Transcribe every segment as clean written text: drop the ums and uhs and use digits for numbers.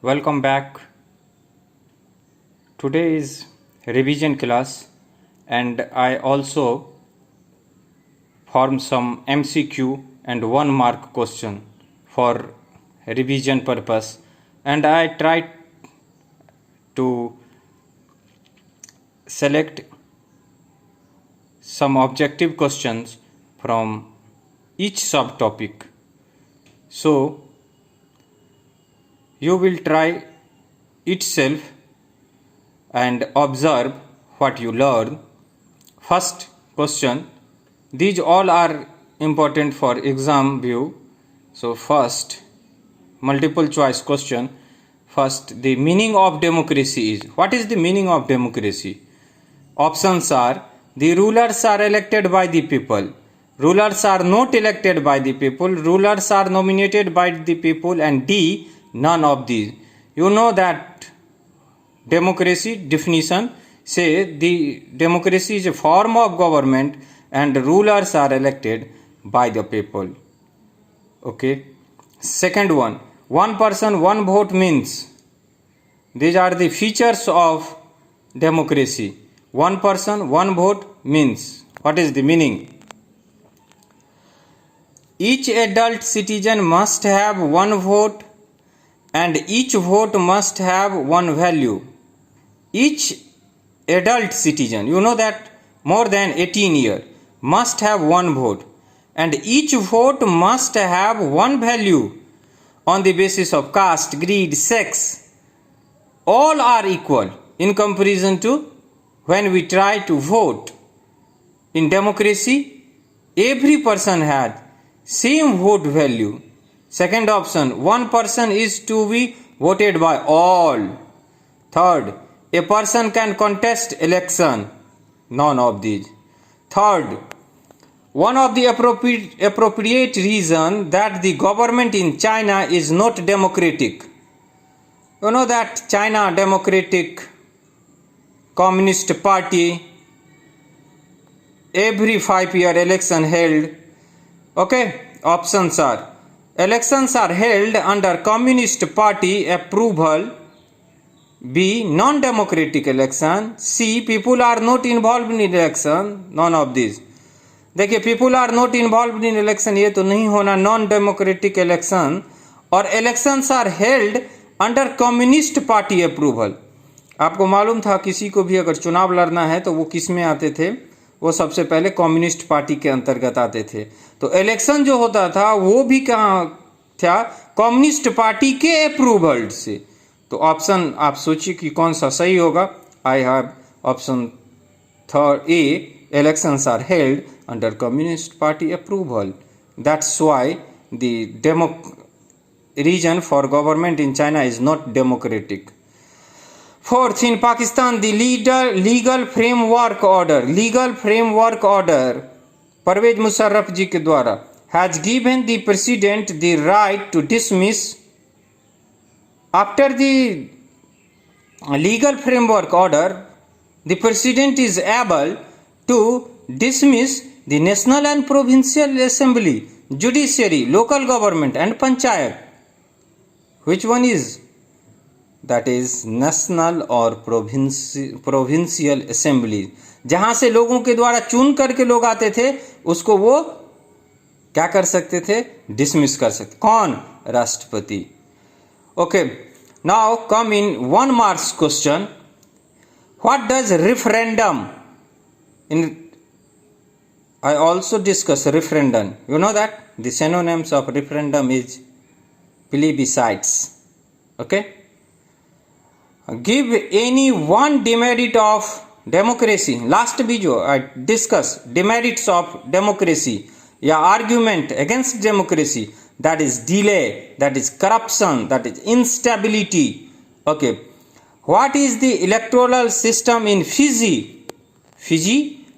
Welcome back. Today is revision class and I also form some MCQ and 1 mark question for revision purpose, and I tried to select some objective questions from each subtopic. So you will try itself and observe what you learn. First question, these all are important for exam view. So first, multiple choice question. First, the meaning of democracy is. What is the meaning of democracy? Options are: the rulers are elected by the people, rulers are not elected by the people, rulers are nominated by the people, and D, none of these. You know that democracy definition say the democracy is a form of government and rulers are elected by the people. Okay. Second one person one vote means. These are the features of democracy. One person one vote means. What is the meaning? Each adult citizen must have one vote and each vote must have one value. Each adult citizen, you know that more than 18 years, must have one vote and each vote must have one value on the basis of caste, creed, sex. All are equal in comparison to when we try to vote. In democracy, every person had same vote value. Second option, one person is to be voted by all. Third, a person can contest election. None of these. Third, one of the appropriate reason that the government in China is not democratic. You know that China Democratic Communist Party every 5-year election held. Okay, options are: elections are held under Communist Party approval. B, non-democratic election. C, people are not involved in election. None of these. देखिए, people are not involved in election ये तो नहीं होना. Non-democratic election और elections are held under Communist Party approval. आपको मालूम था किसी को भी अगर चुनाव लड़ना है तो वो किस में आते थे? वो सबसे पहले कम्युनिस्ट पार्टी के अंतर्गत आते थे. तो इलेक्शन जो होता था वो भी कहाँ था? कम्युनिस्ट पार्टी के अप्रूवल से. तो ऑप्शन आप सोचिए कि कौन सा सही होगा. I have option third A, elections are held under Communist Party approval. That's why the reason for government in China is not democratic. Fourth, in Pakistan, the legal framework order Parvez Musharraf ji ke द्वारा has given the president the right to dismiss. After the legal framework order, the president is able to dismiss the national and provincial assembly, judiciary, local government and panchayat. Which one is? That is national or provincial assembly. जहां से लोगों के द्वारा चुन करके लोग आते थे उसको वो क्या कर सकते थे? डिसमिस कर सकते. कौन? राष्ट्रपति. Okay, now come in 1 mark question. What does referendum? I also discuss referendum. You know that the synonyms of referendum is plebiscites. Okay. Give any one demerit of democracy. Last video I discussed demerits of democracy. या argument against democracy. That is delay, that is corruption, that is instability. Okay. What is the electoral system in Fiji?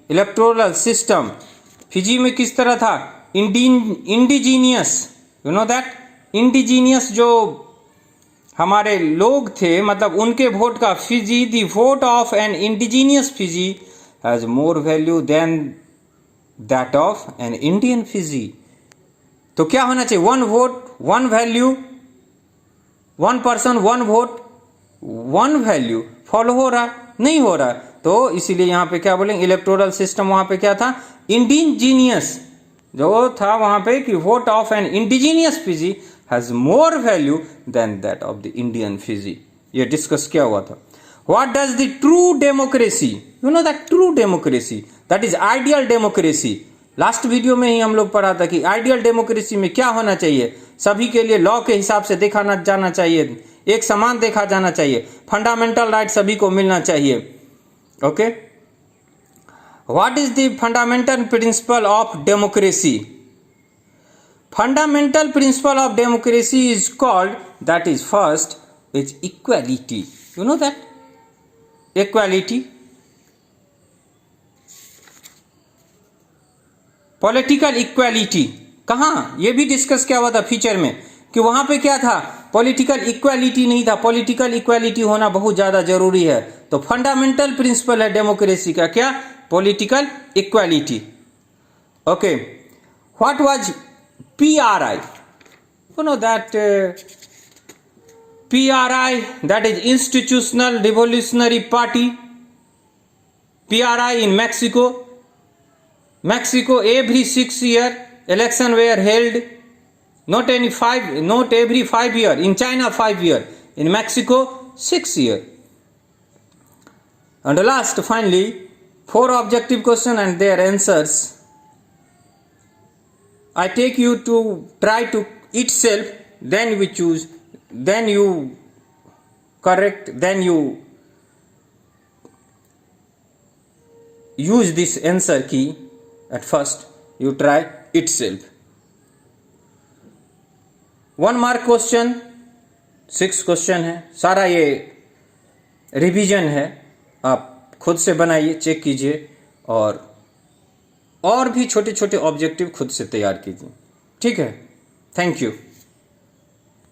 Electoral system. Fiji में किस तरह था? Indigenous. You know that indigenous जो हमारे लोग थे, मतलब उनके वोट का. Fiji, the vote of an indigenous Fiji has more value than that of an Indian Fiji. तो क्या होना चाहिए? 1 vote 1 value. 1 person 1 vote 1 value follow हो रहा नहीं हो रहा, तो इसीलिए यहां पे क्या बोलेंगे, इलेक्टोरल सिस्टम वहां पे क्या था, इंडिजीनियस जो था वहां पे कि vote of an indigenous Fiji has more value than that of the Indian Fiji. ये डिस्कस किया हुआ था। What does the true democracy, you know that true democracy that is ideal democracy. Last video में ही हम लोग पढ़ा था कि आइडियल डेमोक्रेसी में क्या होना चाहिए, सभी के लिए लॉ के हिसाब से देखा जाना चाहिए, एक समान देखा जाना चाहिए, फंडामेंटल राइट सभी को मिलना चाहिए। Okay, what is the fundamental principle of democracy? Fundamental principle of democracy is called, that is first is equality. You know that equality, political equality. कहाँ, ये भी डिस्कस किया हुआ था फीचर में कि वहां पे क्या था, पॉलिटिकल इक्वालिटी नहीं था। पॉलिटिकल इक्वालिटी होना बहुत ज्यादा जरूरी है। तो फंडामेंटल प्रिंसिपल है डेमोक्रेसी का क्या, political equality. Okay, what was PRI? You know that PRI, that is Institutional Revolutionary Party. PRI in Mexico. Mexico, every 6 year election were held. Not every 5 year. In China 5 year. In Mexico 6 year. And the last, finally, 4 objective question and their answers. I take you to try to itself, then we choose, then you correct, then you use this answer key. At first you try itself. 1 mark question, 6 question है, सारा ये revision है, आप खुद से बनाइए, check कीजिए और भी छोटे छोटे ऑब्जेक्टिव खुद से तैयार कीजिए। ठीक है, थैंक यू।